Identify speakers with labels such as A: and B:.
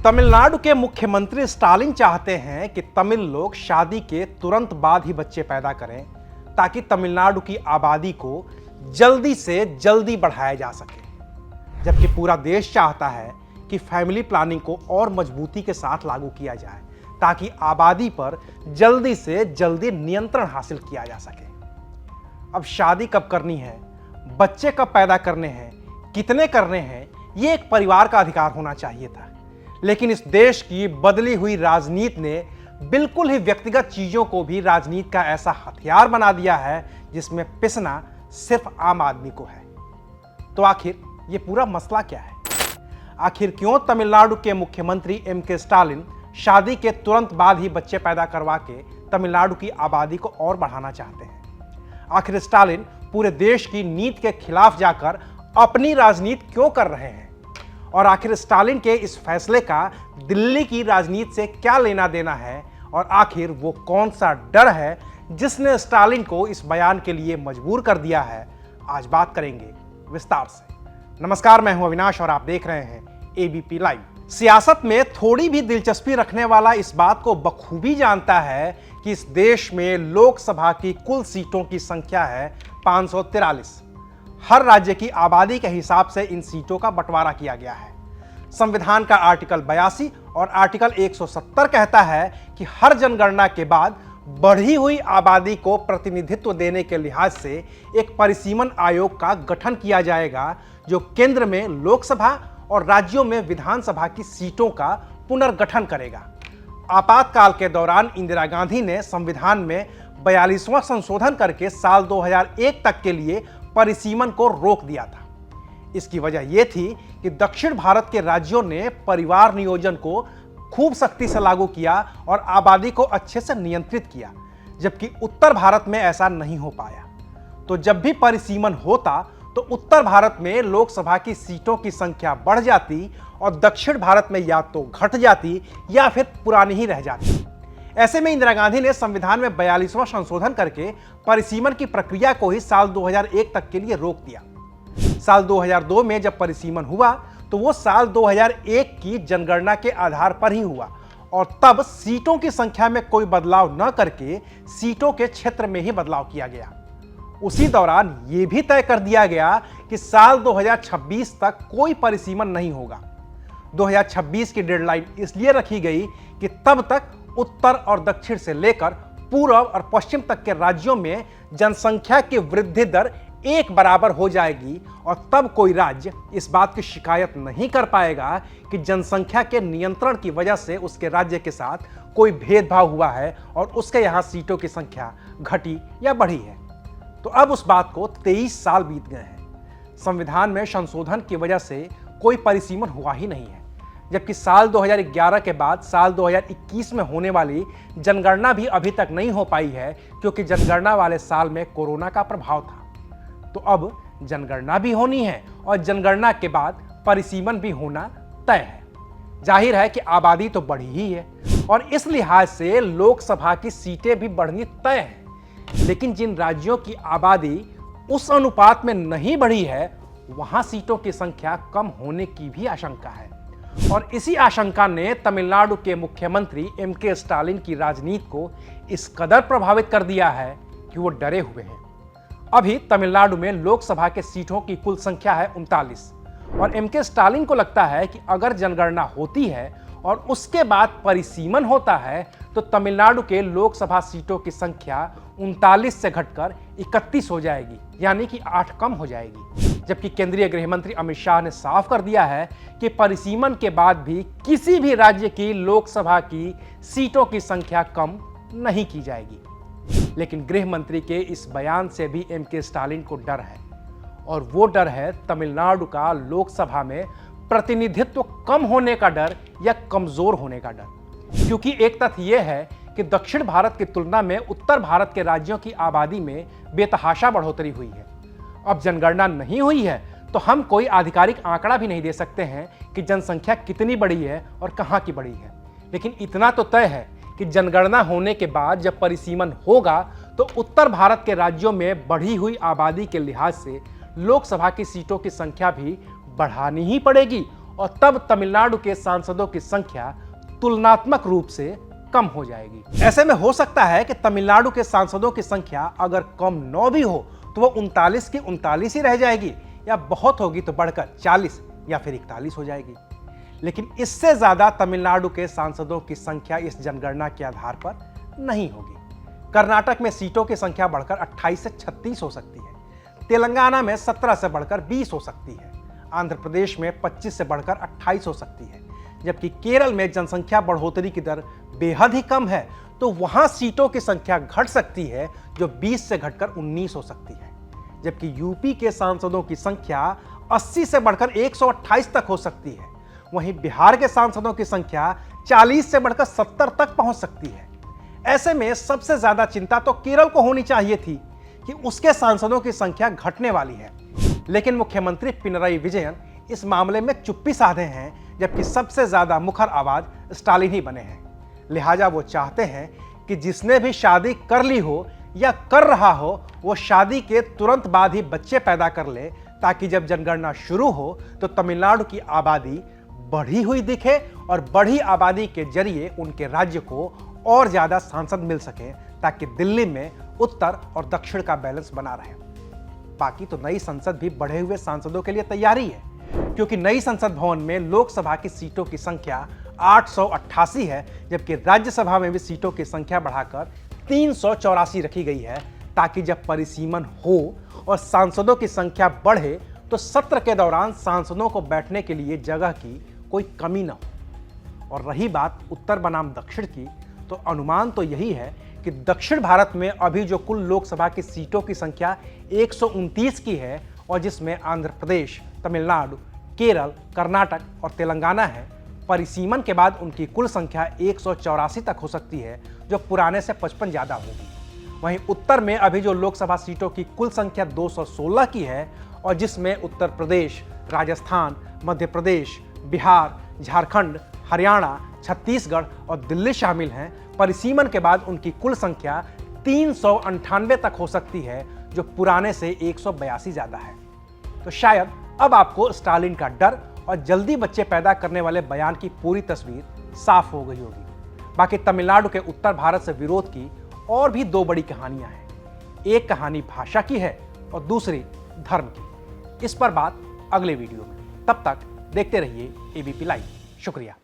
A: तमिलनाडु के मुख्यमंत्री स्टालिन चाहते हैं कि तमिल लोग शादी के तुरंत बाद ही बच्चे पैदा करें ताकि तमिलनाडु की आबादी को जल्दी से जल्दी बढ़ाया जा सके, जबकि पूरा देश चाहता है कि फैमिली प्लानिंग को और मजबूती के साथ लागू किया जाए ताकि आबादी पर जल्दी से जल्दी नियंत्रण हासिल किया जा सके। अब शादी कब करनी है, बच्चे कब पैदा करने हैं, कितने करने हैं, ये एक परिवार का अधिकार होना चाहिए था। लेकिन इस देश की बदली हुई राजनीति ने बिल्कुल ही व्यक्तिगत चीजों को भी राजनीति का ऐसा हथियार बना दिया है जिसमें पिसना सिर्फ आम आदमी को है। तो आखिर ये पूरा मसला क्या है? आखिर क्यों तमिलनाडु के मुख्यमंत्री एम.के. स्टालिन शादी के तुरंत बाद ही बच्चे पैदा करवा के तमिलनाडु की आबादी को और बढ़ाना चाहते हैं? आखिर स्टालिन पूरे देश की नीति के खिलाफ जाकर अपनी राजनीति क्यों कर रहे हैं? और आखिर स्टालिन के इस फैसले का दिल्ली की राजनीति से क्या लेना देना है? और आखिर वो कौन सा डर है जिसने स्टालिन को इस बयान के लिए मजबूर कर दिया है? आज बात करेंगे विस्तार से। नमस्कार, मैं हूं अविनाश और आप देख रहे हैं एबीपी लाइव। सियासत में थोड़ी भी दिलचस्पी रखने वाला इस बात को बखूबी जानता है कि इस देश में लोकसभा की कुल सीटों की संख्या है 543। हर राज्य की आबादी के हिसाब से इन सीटों का बंटवारा किया गया है। संविधान का आर्टिकल 82 और आर्टिकल 170 कहता है कि हर जनगणना के बाद बढ़ी हुई आबादी को प्रतिनिधित्व देने के लिहाज से एक परिसीमन आयोग का गठन किया जाएगा जो केंद्र में लोकसभा और राज्यों में विधानसभा की सीटों का पुनर्गठन करेगा। आपातकाल के दौरान इंदिरा गांधी ने संविधान में 42वां संशोधन करके साल 2001 तक के लिए परिसीमन को रोक दिया था। इसकी वजह यह थी कि दक्षिण भारत के राज्यों ने परिवार नियोजन को खूब सख्ती से लागू किया और आबादी को अच्छे से नियंत्रित किया, जबकि उत्तर भारत में ऐसा नहीं हो पाया। तो जब भी परिसीमन होता तो उत्तर भारत में लोकसभा की सीटों की संख्या बढ़ जाती और दक्षिण भारत में या तो घट जाती या फिर पुरानी ही रह जाती। ऐसे में इंदिरा गांधी ने संविधान में 42वां संशोधन करके परिसीमन की प्रक्रिया को ही साल 2001 तक के लिए रोक दिया। साल 2002 में जब परिसीमन हुआ तो वो साल 2001 की जनगणना के आधार पर ही हुआ और तब सीटों की संख्या में कोई बदलाव न करके सीटों के क्षेत्र में ही बदलाव किया गया। उसी दौरान यह भी तय कर दिया गया कि साल 2026 तक कोई परिसीमन नहीं होगा। 2026 की डेडलाइन इसलिए रखी गई कि तब तक उत्तर और दक्षिण से लेकर पूर्व और पश्चिम तक के राज्यों में जनसंख्या की वृद्धि दर एक बराबर हो जाएगी और तब कोई राज्य इस बात की शिकायत नहीं कर पाएगा कि जनसंख्या के नियंत्रण की वजह से उसके राज्य के साथ कोई भेदभाव हुआ है और उसके यहां सीटों की संख्या घटी या बढ़ी है। तो अब उस बात को 23 साल बीत गए हैं। संविधान में संशोधन की वजह से कोई परिसीमन हुआ ही नहीं है, जबकि साल 2011 के बाद साल 2021 में होने वाली जनगणना भी अभी तक नहीं हो पाई है क्योंकि जनगणना वाले साल में कोरोना का प्रभाव था। तो अब जनगणना भी होनी है और जनगणना के बाद परिसीमन भी होना तय है। जाहिर है कि आबादी तो बढ़ी ही है और इस लिहाज से लोकसभा की सीटें भी बढ़नी तय है। लेकिन जिन राज्यों की आबादी उस अनुपात में नहीं बढ़ी है वहां सीटों की संख्या कम होने की भी आशंका है और इसी आशंका ने तमिलनाडु के मुख्यमंत्री एम.के. स्टालिन की राजनीति को इस कदर प्रभावित कर दिया है कि वो डरे हुए हैं। अभी तमिलनाडु में लोकसभा के सीटों की कुल संख्या है 39 और एम.के. स्टालिन को लगता है कि अगर जनगणना होती है और उसके बाद परिसीमन होता है तो तमिलनाडु के लोकसभा सीटों की संख्या 39 से घटकर 31 हो जाएगी, यानी कि 8 कम हो जाएगी। जबकि केंद्रीय गृह मंत्री अमित शाह ने साफ कर दिया है कि परिसीमन के बाद भी किसी भी राज्य की लोकसभा की सीटों की संख्या कम नहीं की जाएगी। लेकिन गृह मंत्री के इस बयान से भी एम.के. स्टालिन को डर है और वो डर है तमिलनाडु का लोकसभा में प्रतिनिधित्व कम होने का डर या कमजोर होने का डर। क्योंकि एक तथ्य यह है कि दक्षिण भारत की तुलना में उत्तर भारत के राज्यों की आबादी में बेतहाशा बढ़ोतरी हुई है। अब जनगणना नहीं हुई है तो हम कोई आधिकारिक आंकड़ा भी नहीं दे सकते हैं कि जनसंख्या कितनी बढ़ी है और कहां की बढ़ी है। लेकिन इतना तो तय है कि जनगणना होने के बाद जब परिसीमन होगा तो उत्तर भारत के राज्यों में बढ़ी हुई आबादी के लिहाज से लोकसभा की सीटों की संख्या भी बढ़ानी ही पड़ेगी और तब तमिलनाडु के सांसदों की संख्या तुलनात्मक रूप से कम हो जाएगी। ऐसे में हो सकता है कि तमिलनाडु के सांसदों की संख्या अगर कम 9 भी हो तो वो 39 की 39 ही रह जाएगी, या बहुत होगी तो बढ़कर 40 या फिर 41 हो जाएगी। लेकिन इससे ज्यादा तमिलनाडु के सांसदों की संख्या इस जनगणना के आधार पर नहीं होगी। कर्नाटक में सीटों की संख्या बढ़कर 28 से 36 हो सकती है, तेलंगाना में 17 से बढ़कर 20 हो सकती है, आंध्र प्रदेश में 25 से बढ़कर 28 हो सकती है, जबकि केरल में जनसंख्या बढ़ोतरी की दर बेहद ही कम है, तो वहां सीटों की संख्या घट सकती है जो 20 से घटकर 19 हो सकती है। जबकि यूपी के सांसदों की संख्या 80 से बढ़कर 128 तक हो सकती है। वहीं बिहार के सांसदों की संख्या 40 से बढ़कर 70 तक पहुंच सकती है। ऐसे में सबसे ज्यादा चिंता तो केरल को होनी चाहिए थी कि उसके सांसदों की संख्या घटने वाली है, लेकिन मुख्यमंत्री पिनराई विजयन इस मामले में चुप्पी साधे हैं, जबकि सबसे ज्यादा मुखर आवाज स्टालिन ही बने हैं। लिहाजा वो चाहते हैं कि जिसने भी शादी कर ली हो या कर रहा हो वो शादी के तुरंत बाद ही बच्चे पैदा कर ले, ताकि जब जनगणना शुरू हो तो तमिलनाडु की आबादी बढ़ी हुई दिखे और बढ़ी आबादी के जरिए उनके राज्य को और ज्यादा सांसद मिल सके, ताकि दिल्ली में उत्तर और दक्षिण का बैलेंस बना रहे। बाकी तो नई संसद भी बढ़े हुए सांसदों के लिए तैयारी है, क्योंकि नई संसद भवन में लोकसभा की सीटों की संख्या 888 है, जबकि राज्यसभा में भी सीटों की संख्या बढ़ाकर 384 रखी गई है, ताकि जब परिसीमन हो और सांसदों की संख्या बढ़े तो सत्र के दौरान सांसदों को बैठने के लिए जगह की कोई कमी न हो। और रही बात उत्तर बनाम दक्षिण की, तो अनुमान तो यही है कि दक्षिण भारत में अभी जो कुल लोकसभा की सीटों की संख्या 129 की है, और जिसमें आंध्र प्रदेश, तमिलनाडु, केरल, कर्नाटक और तेलंगाना है, परिसीमन के बाद उनकी कुल संख्या 184 तक हो सकती है, जो पुराने से 55 ज्यादा होगी। वहीं उत्तर में अभी जो लोकसभा सीटों की कुल संख्या 216 की है, और जिसमें उत्तर प्रदेश, राजस्थान, मध्य प्रदेश, बिहार, झारखंड, हरियाणा, छत्तीसगढ़ और दिल्ली शामिल हैं, परिसीमन के बाद उनकी कुल संख्या 398 तक हो सकती है, जो पुराने से 182 ज्यादा है। तो शायद अब आपको स्टालिन का डर और जल्दी बच्चे पैदा करने वाले बयान की पूरी तस्वीर साफ हो गई होगी। बाकी तमिलनाडु के उत्तर भारत से विरोध की और भी 2 बड़ी कहानियां हैं। एक कहानी भाषा की है और दूसरी धर्म की। इस पर बात अगले वीडियो में। तब तक देखते रहिए एबीपी लाइव। शुक्रिया।